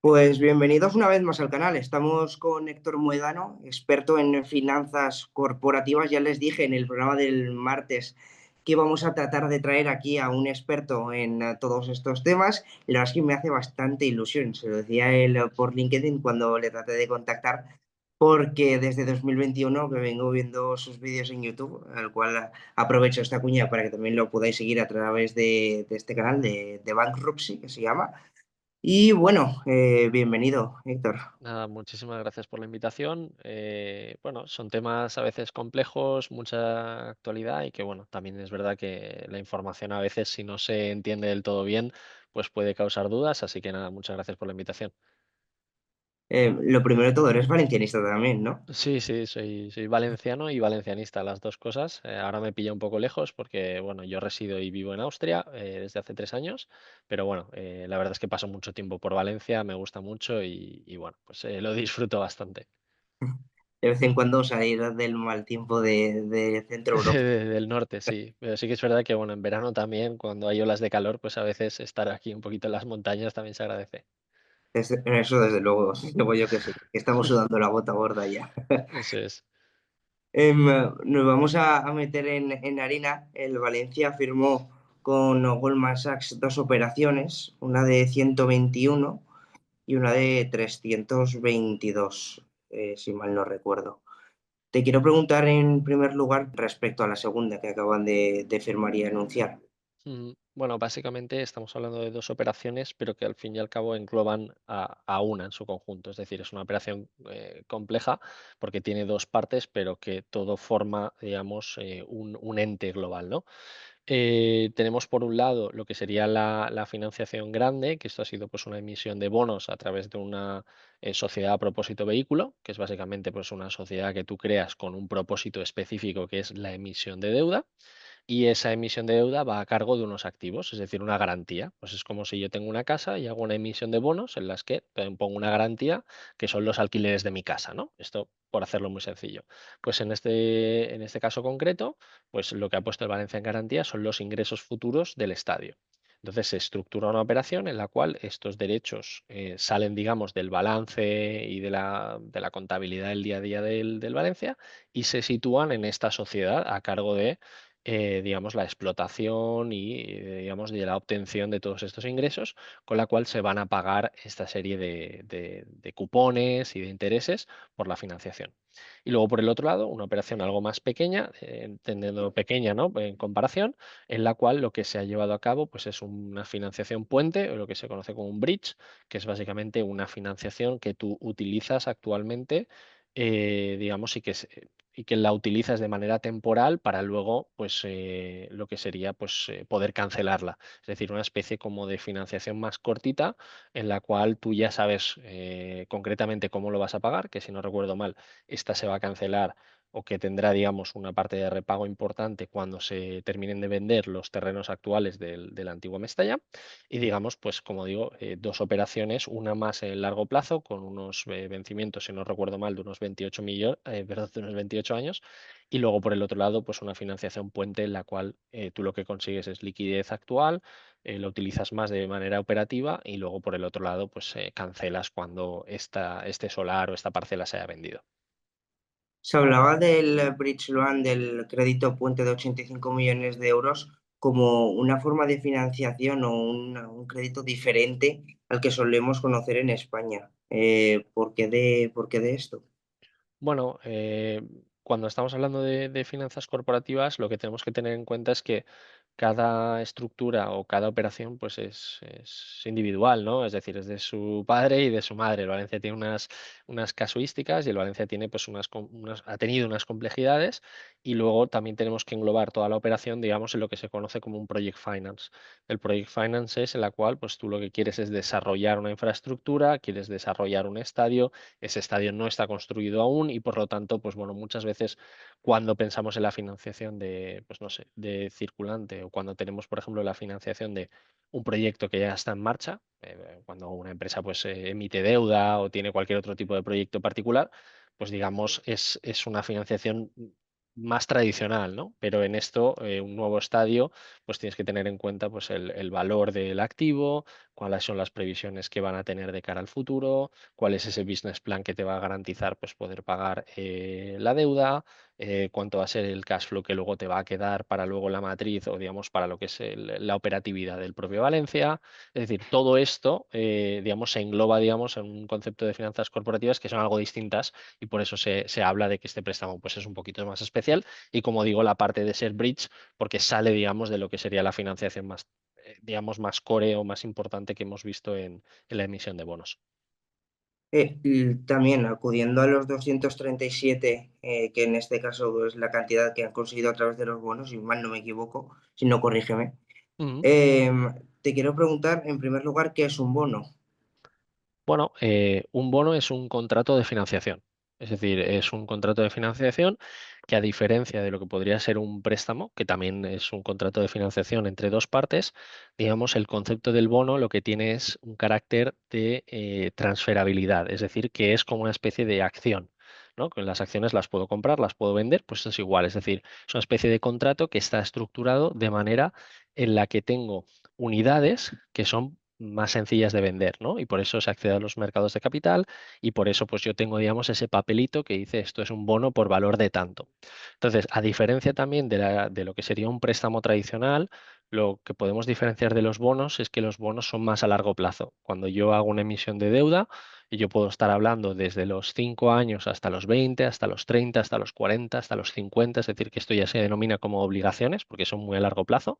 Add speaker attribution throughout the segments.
Speaker 1: Pues bienvenidos una vez más al canal. Estamos con Héctor Muedano, experto en finanzas corporativas. Ya les dije en el programa del martes que íbamos a tratar de traer aquí a un experto en todos estos temas. Y la verdad es que me hace bastante ilusión. Se lo decía él por LinkedIn cuando le traté de contactar, porque desde 2021 que vengo viendo sus vídeos en YouTube, al cual aprovecho esta cuña para que también lo podáis seguir a través de este canal de Bankruptcy, que se llama. Y bueno, bienvenido, Héctor.
Speaker 2: Nada, muchísimas gracias por la invitación. Bueno, son temas a veces complejos, mucha actualidad y que bueno, también es verdad que la información a veces si no se entiende del todo bien, pues puede causar dudas. Así que nada, muchas gracias por la invitación.
Speaker 1: Lo primero de todo, eres valencianista también, ¿no?
Speaker 2: Sí, sí, soy valenciano y valencianista, las dos cosas. Ahora me pilla un poco lejos porque bueno, yo resido y vivo en Austria desde hace 3 años, pero bueno, la verdad es que paso mucho tiempo por Valencia, me gusta mucho y bueno, pues lo disfruto bastante.
Speaker 1: De vez en cuando salir del mal tiempo de Centro Europa.
Speaker 2: Del norte, sí. Pero sí que es verdad que, bueno, en verano también, cuando hay olas de calor, pues a veces estar aquí un poquito en las montañas también se agradece.
Speaker 1: Eso desde luego, luego yo que sé, que estamos sudando la gota gorda ya.
Speaker 2: Eso es.
Speaker 1: Nos vamos a meter en harina. El Valencia firmó con Goldman Sachs dos operaciones, una de 121 y una de 322, si mal no recuerdo. Te quiero preguntar en primer lugar respecto a la segunda que acaban de firmar y anunciar.
Speaker 2: Bueno, básicamente estamos hablando de dos operaciones, pero que al fin y al cabo engloban a una en su conjunto. Es decir, es una operación compleja porque tiene dos partes, pero que todo forma, digamos, un ente global, ¿no? Tenemos por un lado lo que sería la financiación grande, que esto ha sido pues una emisión de bonos a través de una sociedad a propósito vehículo, que es básicamente pues una sociedad que tú creas con un propósito específico que es la emisión de deuda y esa emisión de deuda va a cargo de unos activos, es decir, una garantía. Pues es como si yo tengo una casa y hago una emisión de bonos en las que pongo una garantía que son los alquileres de mi casa, ¿no? Esto por hacerlo muy sencillo. Pues en este caso concreto, pues lo que ha puesto el Valencia en garantía son los ingresos futuros del estadio. Entonces se estructura una operación en la cual estos derechos salen, digamos, del balance y de la contabilidad del día a día del Valencia y se sitúan en esta sociedad a cargo de digamos, la explotación y, digamos, de la obtención de todos estos ingresos, con la cual se van a pagar esta serie de cupones y de intereses por la financiación. Y luego, por el otro lado, una operación algo más pequeña, entendiendo pequeña, ¿no? En comparación, en la cual lo que se ha llevado a cabo pues, es una financiación puente, o lo que se conoce como un bridge, que es básicamente una financiación que tú utilizas actualmente, digamos, y que la utilizas de manera temporal para luego, pues, lo que sería, pues, poder cancelarla. Es decir, una especie como de financiación más cortita en la cual tú ya sabes concretamente cómo lo vas a pagar, que si no recuerdo mal, esta se va a cancelar o que tendrá, digamos, una parte de repago importante cuando se terminen de vender los terrenos actuales de la antigua Mestalla. Y digamos, pues como digo, dos operaciones, una más en largo plazo, con unos vencimientos, si no recuerdo mal, de unos 28 millones, perdón, de unos 28 años, y luego por el otro lado, pues una financiación puente en la cual tú lo que consigues es liquidez actual, lo utilizas más de manera operativa y luego por el otro lado, pues cancelas cuando este solar o esta parcela se haya vendido.
Speaker 1: Se hablaba del Bridge Loan, del crédito puente de 85 millones de euros, como una forma de financiación o un crédito diferente al que solemos conocer en España. ¿Por qué de esto?
Speaker 2: Bueno, cuando estamos hablando de finanzas corporativas, lo que tenemos que tener en cuenta es que cada estructura o cada operación pues es individual, ¿no? Es decir, es de su padre y de su madre. El Valencia tiene unas casuísticas y el Valencia tiene pues ha tenido unas complejidades y luego también tenemos que englobar toda la operación, digamos, en lo que se conoce como un project finance. El project finance es en la cual pues tú lo que quieres es desarrollar una infraestructura, quieres desarrollar un estadio, ese estadio no está construido aún y por lo tanto, pues bueno, muchas veces cuando pensamos en la financiación de, pues no sé, de circulante o cuando tenemos, por ejemplo, la financiación de un proyecto que ya está en marcha, cuando una empresa pues emite deuda o tiene cualquier otro tipo de proyecto particular, pues digamos es una financiación más tradicional, ¿no? Pero en esto, un nuevo estadio, pues tienes que tener en cuenta pues el valor del activo, cuáles son las previsiones que van a tener de cara al futuro, cuál es ese business plan que te va a garantizar pues, poder pagar la deuda, cuánto va a ser el cash flow que luego te va a quedar para luego la matriz o digamos para lo que es la operatividad del propio Valencia. Es decir, todo esto digamos, se engloba digamos, en un concepto de finanzas corporativas que son algo distintas y por eso se habla de que este préstamo pues, es un poquito más especial y como digo, la parte de ser bridge porque sale digamos, de lo que sería la financiación más digamos, más core o más importante que hemos visto en la emisión de bonos.
Speaker 1: Y también acudiendo a los 237, que en este caso es la cantidad que han conseguido a través de los bonos, si mal no me equivoco, si no, corrígeme.
Speaker 2: Ujú.
Speaker 1: Te quiero preguntar, en primer lugar, ¿qué es un bono?
Speaker 2: Bueno, un bono es un contrato de financiación. Es decir, es un contrato de financiación que a diferencia de lo que podría ser un préstamo, que también es un contrato de financiación entre dos partes, digamos, el concepto del bono lo que tiene es un carácter de transferabilidad, es decir, que es como una especie de acción. ¿No? Que las acciones las puedo comprar, las puedo vender, pues es igual. Es decir, es una especie de contrato que está estructurado de manera en la que tengo unidades que son más sencillas de vender, ¿no? Y por eso se accede a los mercados de capital y por eso pues yo tengo, digamos, ese papelito que dice esto es un bono por valor de tanto. Entonces, a diferencia también de lo que sería un préstamo tradicional, lo que podemos diferenciar de los bonos es que los bonos son más a largo plazo. Cuando yo hago una emisión de deuda, yo puedo estar hablando desde los 5 años hasta los 20, hasta los 30, hasta los 40, hasta los 50, es decir, que esto ya se denomina como obligaciones porque son muy a largo plazo.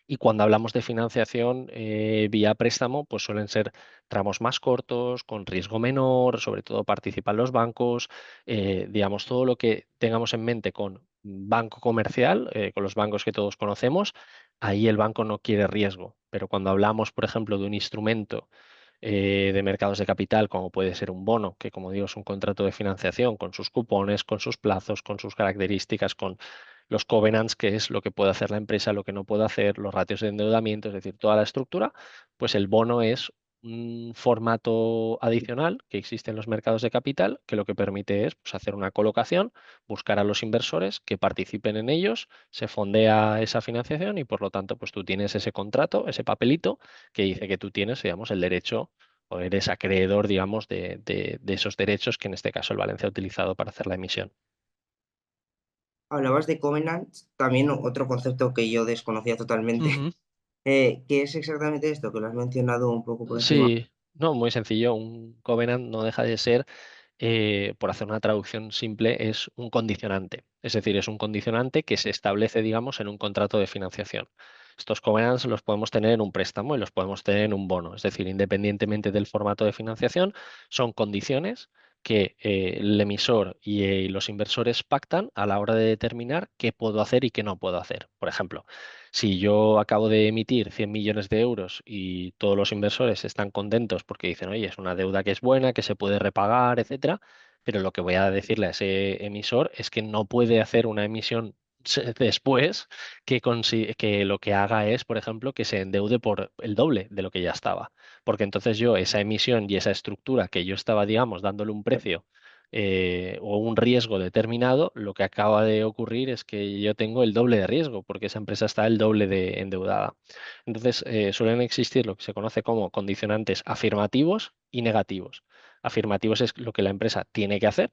Speaker 2: Y cuando hablamos de financiación vía préstamo, pues suelen ser tramos más cortos, con riesgo menor, sobre todo participan los bancos, digamos, todo lo que tengamos en mente con banco comercial, con los bancos que todos conocemos, ahí el banco no quiere riesgo. Pero cuando hablamos, por ejemplo, de un instrumento de mercados de capital, como puede ser un bono, que como digo es un contrato de financiación con sus cupones, con sus plazos, con sus características, con los covenants, que es lo que puede hacer la empresa, lo que no puede hacer, los ratios de endeudamiento, es decir, toda la estructura, pues el bono es un formato adicional que existe en los mercados de capital que lo que permite es pues, hacer una colocación, buscar a los inversores que participen en ellos, se fondea esa financiación y por lo tanto pues tú tienes ese contrato, ese papelito que dice que tú tienes, digamos, el derecho o eres acreedor, digamos, de esos derechos que en este caso el Valencia ha utilizado para hacer la emisión.
Speaker 1: Hablabas de covenants, también otro concepto que yo desconocía totalmente.
Speaker 2: Ujú.
Speaker 1: ¿Qué es exactamente esto? Que lo has mencionado un poco por encima.
Speaker 2: Sí, no, muy sencillo. Un covenant no deja de ser por hacer una traducción simple, es un condicionante. Es decir, es un condicionante que se establece, digamos, en un contrato de financiación. Estos covenants los podemos tener en un préstamo y los podemos tener en un bono. Es decir, independientemente del formato de financiación, son condiciones que el emisor y los inversores pactan a la hora de determinar qué puedo hacer y qué no puedo hacer. Por ejemplo, si yo acabo de emitir 100 millones de euros y todos los inversores están contentos porque dicen, oye, es una deuda que es buena, que se puede repagar, etcétera, pero lo que voy a decirle a ese emisor es que no puede hacer una emisión después que lo que haga es, por ejemplo, que se endeude por el doble de lo que ya estaba. Porque entonces yo, esa emisión y esa estructura que yo estaba, digamos, dándole un precio o un riesgo determinado, lo que acaba de ocurrir es que yo tengo el doble de riesgo porque esa empresa está el doble de endeudada. Entonces, suelen existir lo que se conoce como condicionantes afirmativos y negativos. Afirmativos es lo que la empresa tiene que hacer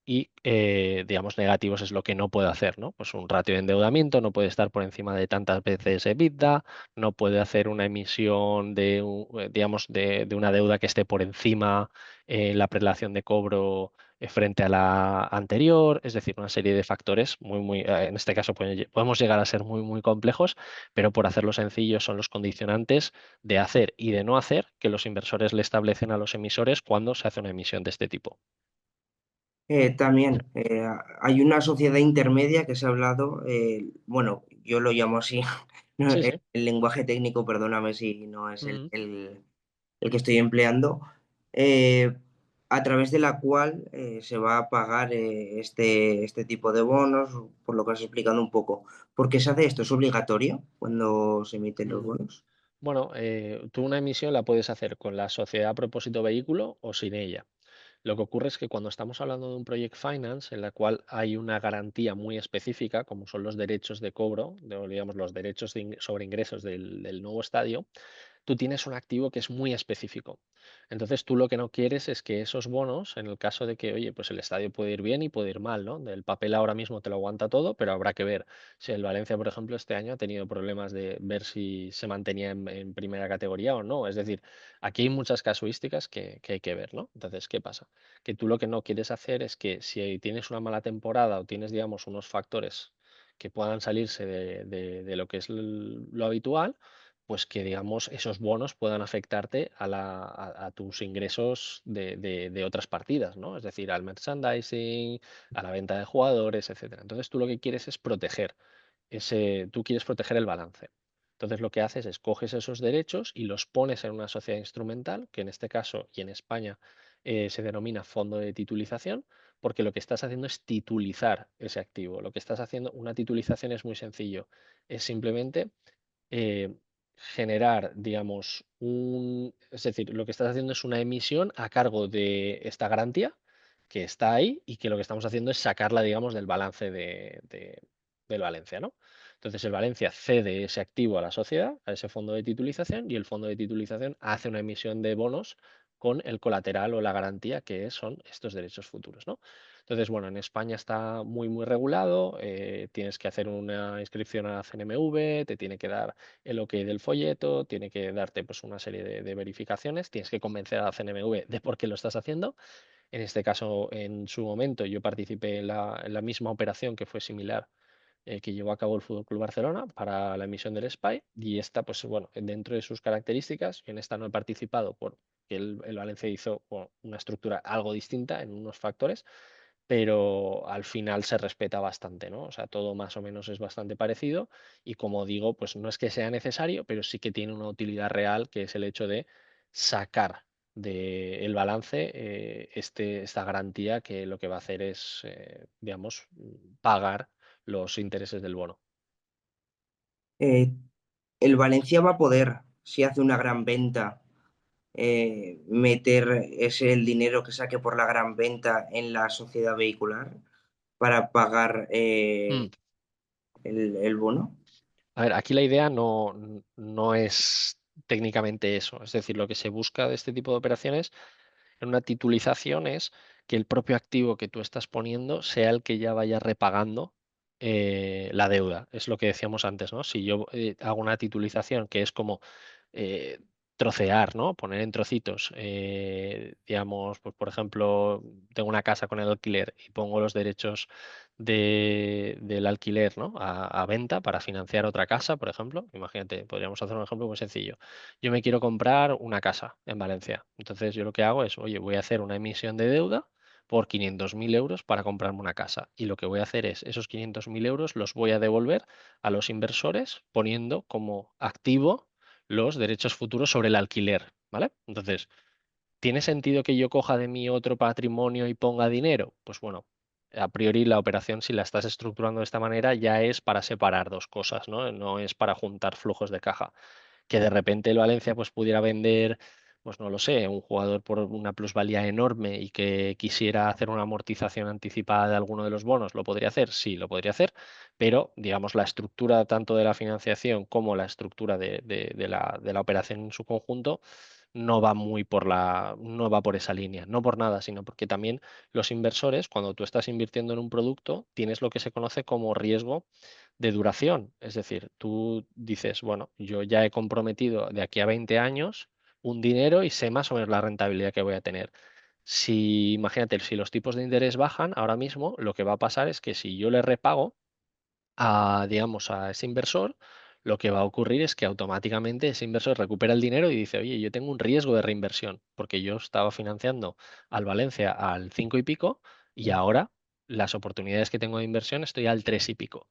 Speaker 2: y, digamos, negativos es lo que no puede hacer, ¿no? Pues un ratio de endeudamiento no puede estar por encima de tantas veces EBITDA, no puede hacer una emisión de, digamos, de una deuda que esté por encima en la prelación de cobro frente a la anterior, es decir, una serie de factores en este caso podemos llegar a ser muy, muy complejos, pero por hacerlo sencillo son los condicionantes de hacer y de no hacer que los inversores le establecen a los emisores cuando se hace una emisión de este tipo.
Speaker 1: También hay una sociedad intermedia que se ha hablado, bueno, yo lo llamo así, no,
Speaker 2: Sí, sí.
Speaker 1: el lenguaje técnico, perdóname si no es el que estoy empleando, eh, a través de la cual se va a pagar este tipo de bonos, por lo que has explicado un poco. ¿Por qué se hace esto? ¿Es obligatorio cuando se emiten los
Speaker 2: Ujú.
Speaker 1: bonos?
Speaker 2: Bueno, tú una emisión la puedes hacer con la sociedad a propósito vehículo o sin ella. Lo que ocurre es que cuando estamos hablando de un project finance en la cual hay una garantía muy específica, como son los derechos de cobro, digamos los derechos sobre ingresos del nuevo estadio, tú tienes un activo que es muy específico. Entonces, tú lo que no quieres es que esos bonos, en el caso de que, oye, pues el estadio puede ir bien y puede ir mal, ¿no? El papel ahora mismo te lo aguanta todo, pero habrá que ver si el Valencia, por ejemplo, este año ha tenido problemas de ver si se mantenía en primera categoría o no. Es decir, aquí hay muchas casuísticas que hay que ver, ¿no? Entonces, ¿qué pasa? Que tú lo que no quieres hacer es que si tienes una mala temporada o tienes, digamos, unos factores que puedan salirse de lo que es lo habitual, pues que digamos esos bonos puedan afectarte a tus ingresos de otras partidas, ¿no? Es decir, al merchandising, a la venta de jugadores, etcétera. Entonces tú lo que quieres es proteger tú quieres proteger el balance. Entonces lo que haces es coges esos derechos y los pones en una sociedad instrumental, que en este caso y en España se denomina fondo de titulización, porque lo que estás haciendo es titulizar ese activo. Lo que estás haciendo, una titulización es muy sencillo, es simplemente eh, generar, digamos, es decir, lo que estás haciendo es una emisión a cargo de esta garantía que está ahí y que lo que estamos haciendo es sacarla, digamos, del balance del Valencia, ¿no? Entonces el Valencia cede ese activo a la sociedad, a ese fondo de titulización, y el fondo de titulización hace una emisión de bonos con el colateral o la garantía que son estos derechos futuros, ¿no? Entonces, bueno, en España está muy, muy regulado, tienes que hacer una inscripción a la CNMV, te tiene que dar el OK del folleto, tiene que darte pues una serie de verificaciones, tienes que convencer a la CNMV de por qué lo estás haciendo. En este caso, en su momento, yo participé en la misma operación que fue similar que llevó a cabo el Fútbol Club Barcelona para la emisión del SPY y esta, pues bueno, dentro de sus características, yo en esta no he participado porque el Valencia hizo bueno, una estructura algo distinta en unos factores, pero al final se respeta bastante, ¿no? O sea, todo más o menos es bastante parecido y como digo, pues no es que sea necesario, pero sí que tiene una utilidad real, que es el hecho de sacar del balance esta garantía que lo que va a hacer es, digamos, pagar los intereses del bono.
Speaker 1: Eh, el Valencia va a poder, si hace una gran venta, meter el dinero que saque por la gran venta en la sociedad vehicular para pagar
Speaker 2: Mm.
Speaker 1: el bono.
Speaker 2: A ver, aquí la idea no es técnicamente eso. Es decir, lo que se busca de este tipo de operaciones en una titulización es que el propio activo que tú estás poniendo sea el que ya vaya repagando la deuda. Es lo que decíamos antes, ¿no? Si yo hago una titulización que es como eh, trocear, ¿no? Poner en trocitos, digamos, pues por ejemplo, tengo una casa con el alquiler y pongo los derechos del alquiler, ¿no? A venta para financiar otra casa, por ejemplo. Imagínate, podríamos hacer un ejemplo muy sencillo. Yo me quiero comprar una casa en Valencia. Entonces yo lo que hago es, oye, voy a hacer una emisión de deuda por 500.000 euros para comprarme una casa. Y lo que voy a hacer es, esos 500.000 euros los voy a devolver a los inversores poniendo como activo los derechos futuros sobre el alquiler, ¿vale? Entonces, ¿tiene sentido que yo coja de mi otro patrimonio y ponga dinero? Pues bueno, a priori la operación, si la estás estructurando de esta manera, ya es para separar dos cosas, ¿no? No es para juntar flujos de caja. Que de repente el Valencia pues pudiera vender, pues no lo sé, un jugador por una plusvalía enorme y que quisiera hacer una amortización anticipada de alguno de los bonos, ¿lo podría hacer? Sí, lo podría hacer, pero digamos la estructura tanto de la financiación como la estructura de la operación en su conjunto no va por esa línea, no por nada, sino porque también los inversores, cuando tú estás invirtiendo en un producto, tienes lo que se conoce como riesgo de duración. Es decir, tú dices, bueno, yo ya he comprometido de aquí a 20 años un dinero y sé más o menos la rentabilidad que voy a tener. Si, imagínate, si los tipos de interés bajan ahora mismo, lo que va a pasar es que si yo le repago digamos, a ese inversor, lo que va a ocurrir es que automáticamente ese inversor recupera el dinero y dice, oye, yo tengo un riesgo de reinversión, porque yo estaba financiando al Valencia al 5 y pico y ahora las oportunidades que tengo de inversión estoy al 3 y pico.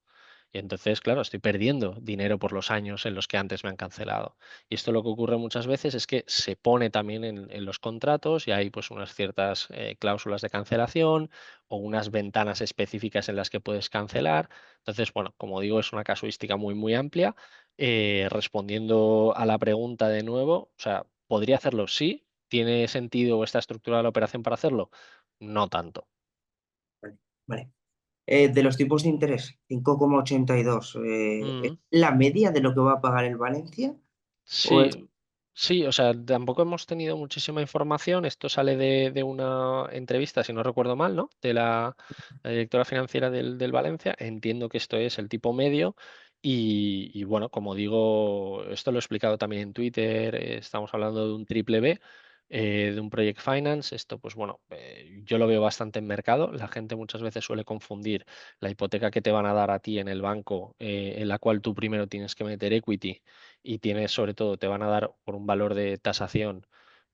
Speaker 2: Y entonces, claro, estoy perdiendo dinero por los años en los que antes me han cancelado. Y esto lo que ocurre muchas veces es que se pone también en los contratos y hay pues unas ciertas cláusulas de cancelación o unas ventanas específicas en las que puedes cancelar. Entonces, bueno, como digo, es una casuística muy, muy amplia. Respondiendo a la pregunta de nuevo, o sea, ¿podría hacerlo? Sí. ¿Tiene sentido esta estructura de la operación para hacerlo? No tanto.
Speaker 1: Vale. Vale. De los tipos de interés, 5,82. ¿Es
Speaker 2: Mm.
Speaker 1: la media de lo que va a pagar el Valencia? ¿O es
Speaker 2: Sí, Sí, o sea, tampoco hemos tenido muchísima información. Esto sale de una entrevista, si no recuerdo mal, ¿no? De la directora financiera del Valencia. Entiendo que esto es el tipo medio. Y bueno, como digo, esto lo he explicado también en Twitter. Estamos hablando de un triple B, de un Project Finance. Esto, pues bueno, yo lo veo bastante en mercado. La gente muchas veces suele confundir la hipoteca que te van a dar a ti en el banco, en la cual tú primero tienes que meter equity y tienes sobre todo, te van a dar por un valor de tasación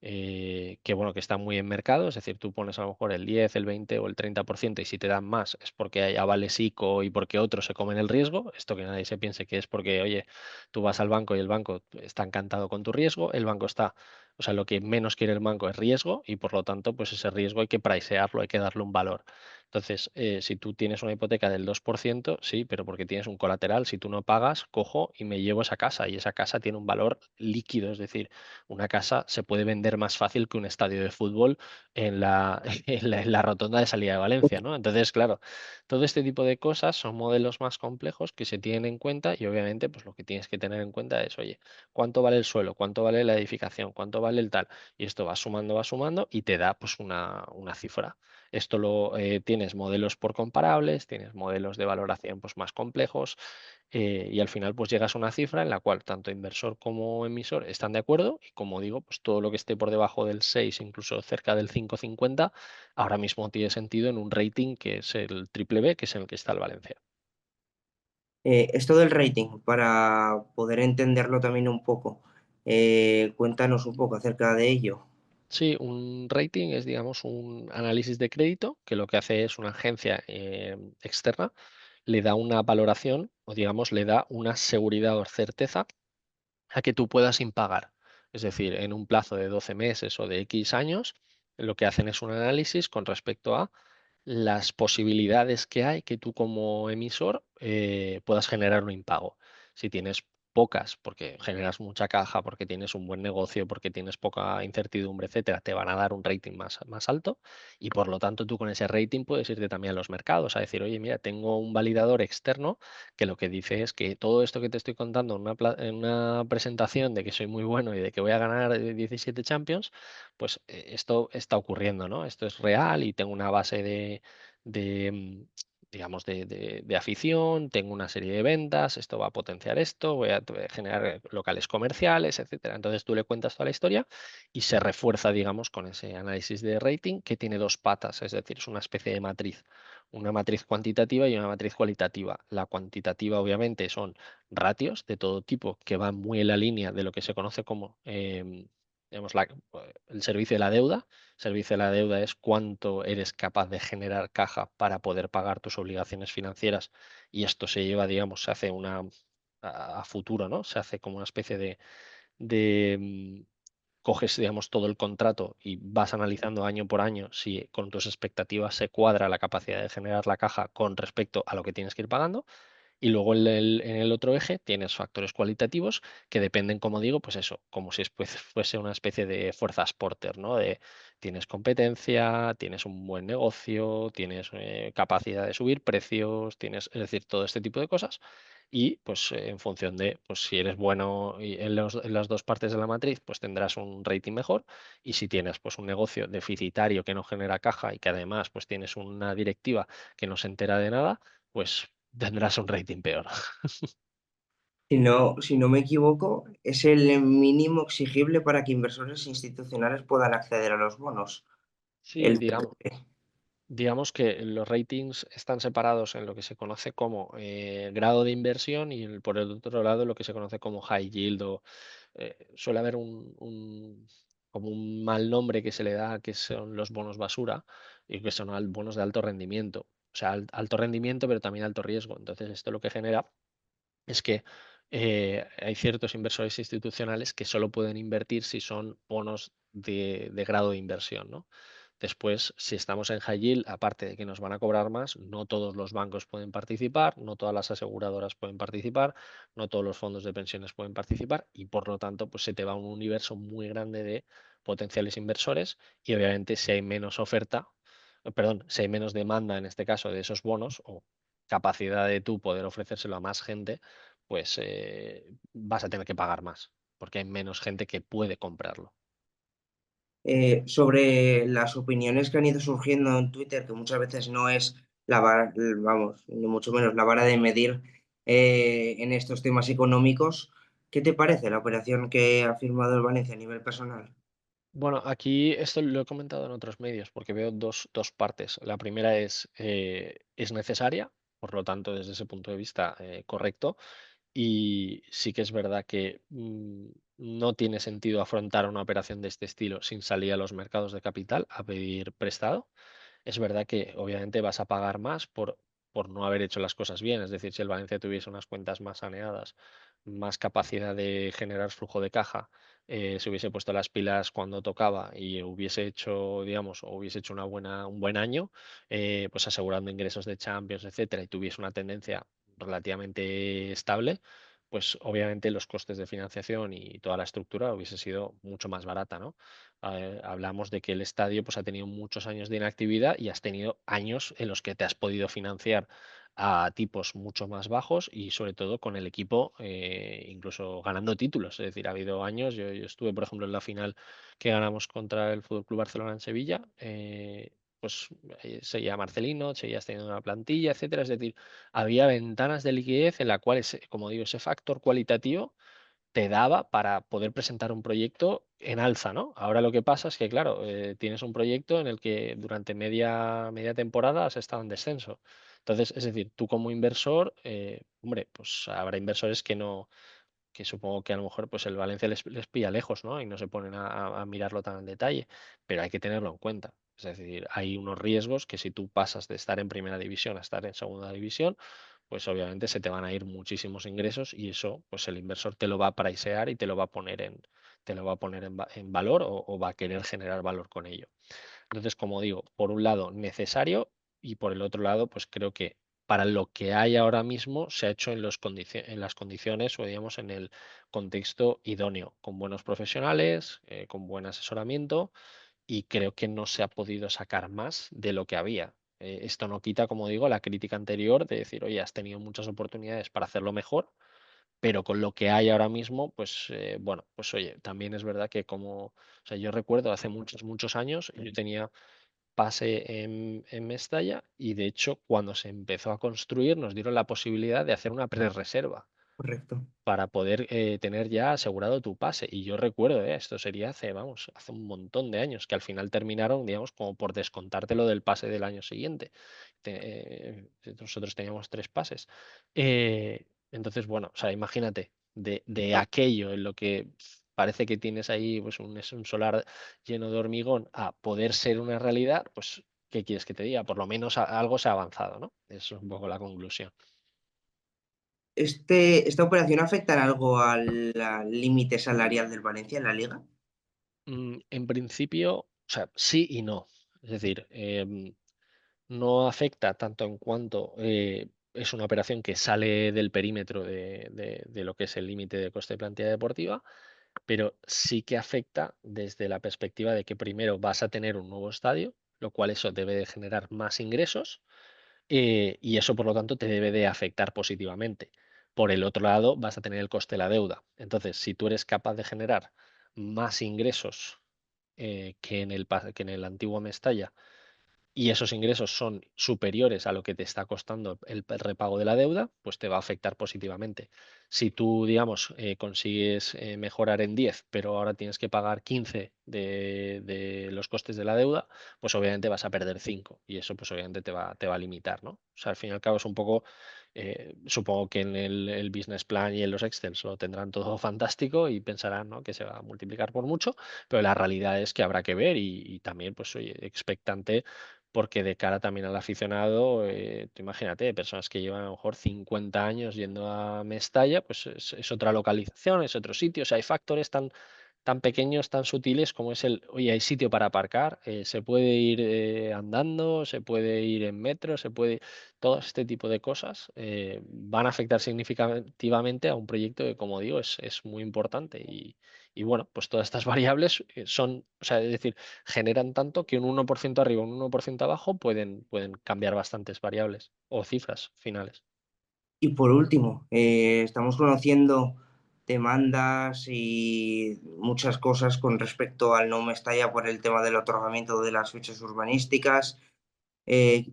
Speaker 2: que bueno, que está muy en mercado, es decir, tú pones a lo mejor el 10, el 20 o el 30% y si te dan más es porque hay avales ICO y porque otros se comen el riesgo, esto que nadie se piense que es porque, oye, tú vas al banco y el banco está encantado con tu riesgo, el banco está, o sea, lo que menos quiere el banco es riesgo y por lo tanto, pues ese riesgo hay que pricearlo, hay que darle un valor. Entonces, si tú tienes una hipoteca del 2%, sí, pero porque tienes un colateral, si tú no pagas, cojo y me llevo esa casa y esa casa tiene un valor líquido, es decir, una casa se puede vender más fácil que un estadio de fútbol en la, en la rotonda de salida de Valencia, ¿no? Entonces, claro, todo este tipo de cosas son modelos más complejos que se tienen en cuenta y obviamente, pues lo que tienes que tener en cuenta es, oye, ¿cuánto vale el suelo? ¿Cuánto vale la edificación? ¿Cuánto vale el tal? Y esto va sumando y te da pues una cifra. Esto lo tienes modelos por comparables, tienes modelos de valoración pues, más complejos y al final pues llegas a una cifra en la cual tanto inversor como emisor están de acuerdo y como digo, pues todo lo que esté por debajo del 6 incluso cerca del 5,50, ahora mismo tiene sentido en un rating que es el triple B, que es en el que está el Valencia.
Speaker 1: Esto del rating, para poder entenderlo también un poco, cuéntanos un poco acerca de ello.
Speaker 2: Sí, un rating es, digamos, un análisis de crédito que lo que hace es una agencia externa, le da una valoración o, digamos, le da una seguridad o certeza a que tú puedas impagar. Es decir, en un plazo de 12 meses o de X años, lo que hacen es un análisis con respecto a las posibilidades que hay que tú como emisor puedas generar un impago. Si tienes pocas, porque generas mucha caja, porque tienes un buen negocio, porque tienes poca incertidumbre, etcétera, te van a dar un rating más alto y por lo tanto tú con ese rating puedes irte también a los mercados a decir, oye, mira, tengo un validador externo que lo que dice es que todo esto que te estoy contando en una presentación de que soy muy bueno y de que voy a ganar 17 Champions, pues esto está ocurriendo, ¿no? Esto es real y tengo una base de, digamos, de afición, tengo una serie de ventas, esto va a potenciar esto, voy a generar locales comerciales, etcétera. Entonces tú le cuentas toda la historia y se refuerza, digamos, con ese análisis de rating que tiene dos patas, es decir, es una especie de matriz, una matriz cuantitativa y una matriz cualitativa. La cuantitativa, obviamente, son ratios de todo tipo que van muy en la línea de lo que se conoce como digamos, el servicio de la deuda. El servicio de la deuda es cuánto eres capaz de generar caja para poder pagar tus obligaciones financieras y esto se lleva, digamos, se hace a futuro, ¿no? Se hace como una especie de coges, digamos, todo el contrato y vas analizando año por año si con tus expectativas se cuadra la capacidad de generar la caja con respecto a lo que tienes que ir pagando y luego en el otro eje tienes factores cualitativos que dependen, como digo, pues eso, como si fuese una especie de fuerzas Porter, ¿no? De tienes competencia, tienes un buen negocio, tienes capacidad de subir precios, tienes, es decir, todo este tipo de cosas. Y pues en función de, pues si eres bueno en las dos partes de la matriz, pues tendrás un rating mejor. Y si tienes pues un negocio deficitario que no genera caja y que además pues tienes una directiva que no se entera de nada, pues tendrás un rating peor.
Speaker 1: Si no me equivoco, es el mínimo exigible para que inversores institucionales puedan acceder a los bonos.
Speaker 2: Sí,
Speaker 1: El
Speaker 2: digamos que los ratings están separados en lo que se conoce como grado de inversión y por el otro lado lo que se conoce como high yield o suele haber como un mal nombre que se le da que son los bonos basura y que son bonos de alto rendimiento. O sea, alto rendimiento pero también alto riesgo. Entonces esto lo que genera es que hay ciertos inversores institucionales que solo pueden invertir si son bonos de grado de inversión, ¿no? Después, si estamos en high yield, aparte de que nos van a cobrar más, no todos los bancos pueden participar, no todas las aseguradoras pueden participar, no todos los fondos de pensiones pueden participar y por lo tanto, pues se te va un universo muy grande de potenciales inversores y obviamente si hay menos oferta, perdón, si hay menos demanda en este caso de esos bonos o capacidad de tú poder ofrecérselo a más gente, pues vas a tener que pagar más porque hay menos gente que puede comprarlo.
Speaker 1: Sobre las opiniones que han ido surgiendo en Twitter, que muchas veces no es la vara, vamos, ni mucho menos la vara de medir en estos temas económicos, ¿qué te parece la operación que ha firmado el Valencia a nivel personal?
Speaker 2: Bueno, aquí esto lo he comentado en otros medios porque veo dos partes. La primera es necesaria, por lo tanto, desde ese punto de vista, correcto. Y sí que es verdad que no tiene sentido afrontar una operación de este estilo sin salir a los mercados de capital a pedir prestado. Es verdad que obviamente vas a pagar más por no haber hecho las cosas bien. Es decir, si el Valencia tuviese unas cuentas más saneadas, más capacidad de generar flujo de caja, se hubiese puesto las pilas cuando tocaba y hubiese hecho, digamos, o hubiese hecho un buen año, pues asegurando ingresos de Champions, etcétera, y tuviese una tendencia relativamente estable, pues obviamente los costes de financiación y toda la estructura hubiese sido mucho más barata, ¿no? Hablamos de que el estadio pues, ha tenido muchos años de inactividad y has tenido años en los que te has podido financiar a tipos mucho más bajos y sobre todo con el equipo incluso ganando títulos. Es decir, ha habido años, yo estuve por ejemplo en la final que ganamos contra el Fútbol Club Barcelona en Sevilla, pues seguía Marcelino, seguías teniendo una plantilla, etcétera. Es decir, había ventanas de liquidez en la cual, como digo, ese factor cualitativo te daba para poder presentar un proyecto en alza, ¿no? Ahora lo que pasa es que, claro, tienes un proyecto en el que durante media temporada has estado en descenso. Entonces, es decir, tú como inversor, hombre, pues habrá inversores que no, que supongo que a lo mejor pues el Valencia les pilla lejos, ¿no? Y no se ponen a mirarlo tan en detalle, pero hay que tenerlo en cuenta. Es decir, hay unos riesgos que si tú pasas de estar en primera división a estar en segunda división, pues obviamente se te van a ir muchísimos ingresos y eso, pues el inversor te lo va a pricear y te lo va a poner en valor o va a querer generar valor con ello. Entonces, como digo, por un lado necesario y por el otro lado, pues creo que para lo que hay ahora mismo se ha hecho en las condiciones o digamos en el contexto idóneo, con buenos profesionales, con buen asesoramiento y creo que no se ha podido sacar más de lo que había. Esto no quita, como digo, la crítica anterior de decir, oye, has tenido muchas oportunidades para hacerlo mejor, pero con lo que hay ahora mismo, pues bueno, pues oye, también es verdad que o sea, yo recuerdo hace muchos años, yo tenía pase en Mestalla y de hecho cuando se empezó a construir nos dieron la posibilidad de hacer una prerreserva
Speaker 1: Correcto.
Speaker 2: para poder tener ya asegurado tu pase. Y yo recuerdo, esto sería hace, vamos, hace un montón de años, que al final terminaron, digamos, como por descontártelo del pase del año siguiente. Nosotros teníamos 3 pases. Entonces, bueno, o sea, imagínate, de aquello en lo que parece que tienes ahí pues es un solar lleno de hormigón a poder ser una realidad, pues, ¿qué quieres que te diga? Por lo menos algo se ha avanzado, ¿no? Eso es un poco la conclusión.
Speaker 1: ¿Esta operación afecta en algo al límite salarial del Valencia en la liga?
Speaker 2: En principio, o sea, sí y no. Es decir, no afecta tanto en cuanto es una operación que sale del perímetro de lo que es el límite de coste de plantilla deportiva, pero sí que afecta desde la perspectiva de que primero vas a tener un nuevo estadio, lo cual eso debe de generar más ingresos y eso por lo tanto te debe de afectar positivamente. Por el otro lado, vas a tener el coste de la deuda. Entonces, si tú eres capaz de generar más ingresos que en el antiguo Mestalla y esos ingresos son superiores a lo que te está costando el repago de la deuda, pues te va a afectar positivamente. Si tú, digamos, consigues mejorar en 10, pero ahora tienes que pagar 15 de los costes de la deuda, pues obviamente vas a perder 5 y eso pues obviamente te va a limitar, ¿no? O sea, al fin y al cabo es un poco, supongo que en el business plan y en los Excel lo tendrán todo fantástico y pensarán, ¿no?, que se va a multiplicar por mucho, pero la realidad es que habrá que ver y también, pues, oye, expectante porque de cara también al aficionado, tú imagínate, personas que llevan a lo mejor 50 años yendo a Mestalla, pues es otra localización, es otro sitio, o sea, hay factores tan pequeños, tan sutiles como es oye, hay sitio para aparcar, se puede ir andando, se puede ir en metro, todo este tipo de cosas van a afectar significativamente a un proyecto que, como digo, es muy importante y bueno, pues todas estas variables son, o sea, es decir, generan tanto que un 1% arriba, un 1% abajo pueden cambiar bastantes variables o cifras finales.
Speaker 1: Y por último, estamos conociendo demandas y muchas cosas con respecto al No Mestalla por el tema del otorgamiento de las fichas urbanísticas. Eh,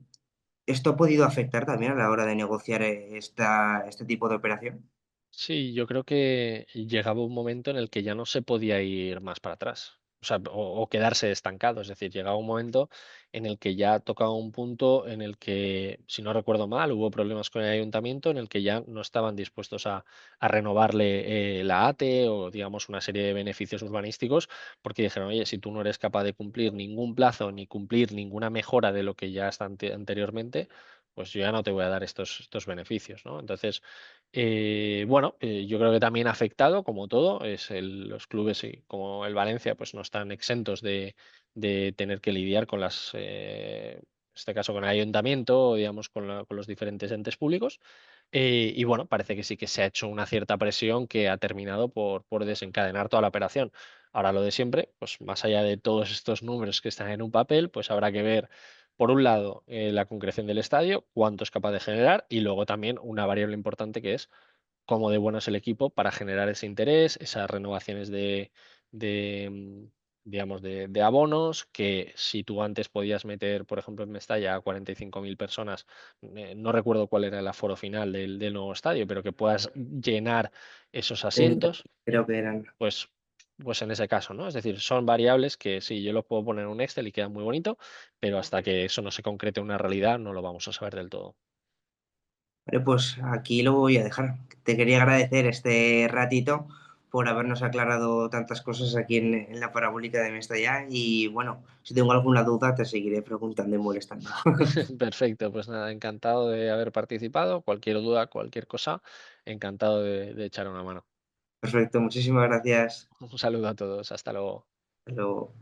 Speaker 1: ¿Esto ha podido afectar también a la hora de negociar este tipo de operación?
Speaker 2: Sí, yo creo que llegaba un momento en el que ya no se podía ir más para atrás, o sea, o quedarse estancado. Es decir, llegaba un momento en el que ya tocaba un punto en el que, si no recuerdo mal, hubo problemas con el ayuntamiento en el que ya no estaban dispuestos a renovarle la ATE o, digamos, una serie de beneficios urbanísticos, porque dijeron, oye, si tú no eres capaz de cumplir ningún plazo ni cumplir ninguna mejora de lo que ya está anteriormente, pues yo ya no te voy a dar estos beneficios, ¿no? Entonces, bueno, yo creo que también ha afectado, como todo, los clubes como el Valencia, pues no están exentos de tener que lidiar con en este caso con el ayuntamiento, o digamos, con los diferentes entes públicos. Y bueno, parece que sí que se ha hecho una cierta presión que ha terminado por desencadenar toda la operación. Ahora lo de siempre, pues más allá de todos estos números que están en un papel, pues habrá que ver, por un lado, la concreción del estadio, cuánto es capaz de generar, y luego también una variable importante que es cómo de bueno es el equipo para generar ese interés, esas renovaciones de, mm, digamos, de abonos, que si tú antes podías meter, por ejemplo, en Mestalla a 45.000 personas, no recuerdo cuál era el aforo final del nuevo estadio, pero que puedas llenar esos
Speaker 1: 30
Speaker 2: asientos,
Speaker 1: creo que eran.
Speaker 2: pues, pues en ese caso, ¿no? Es decir, son variables que sí, yo lo puedo poner en un Excel y queda muy bonito, pero hasta que eso no se concrete en una realidad, no lo vamos a saber del todo.
Speaker 1: Vale, pues aquí lo voy a dejar. Te quería agradecer este ratito por habernos aclarado tantas cosas aquí en la parabólica de Mestalla y bueno, si tengo alguna duda te seguiré preguntando y molestando.
Speaker 2: Perfecto, pues nada, encantado de haber participado. Cualquier duda, cualquier cosa, encantado de echar una mano.
Speaker 1: Perfecto, muchísimas gracias.
Speaker 2: Un saludo a todos, hasta luego.
Speaker 1: Hasta luego.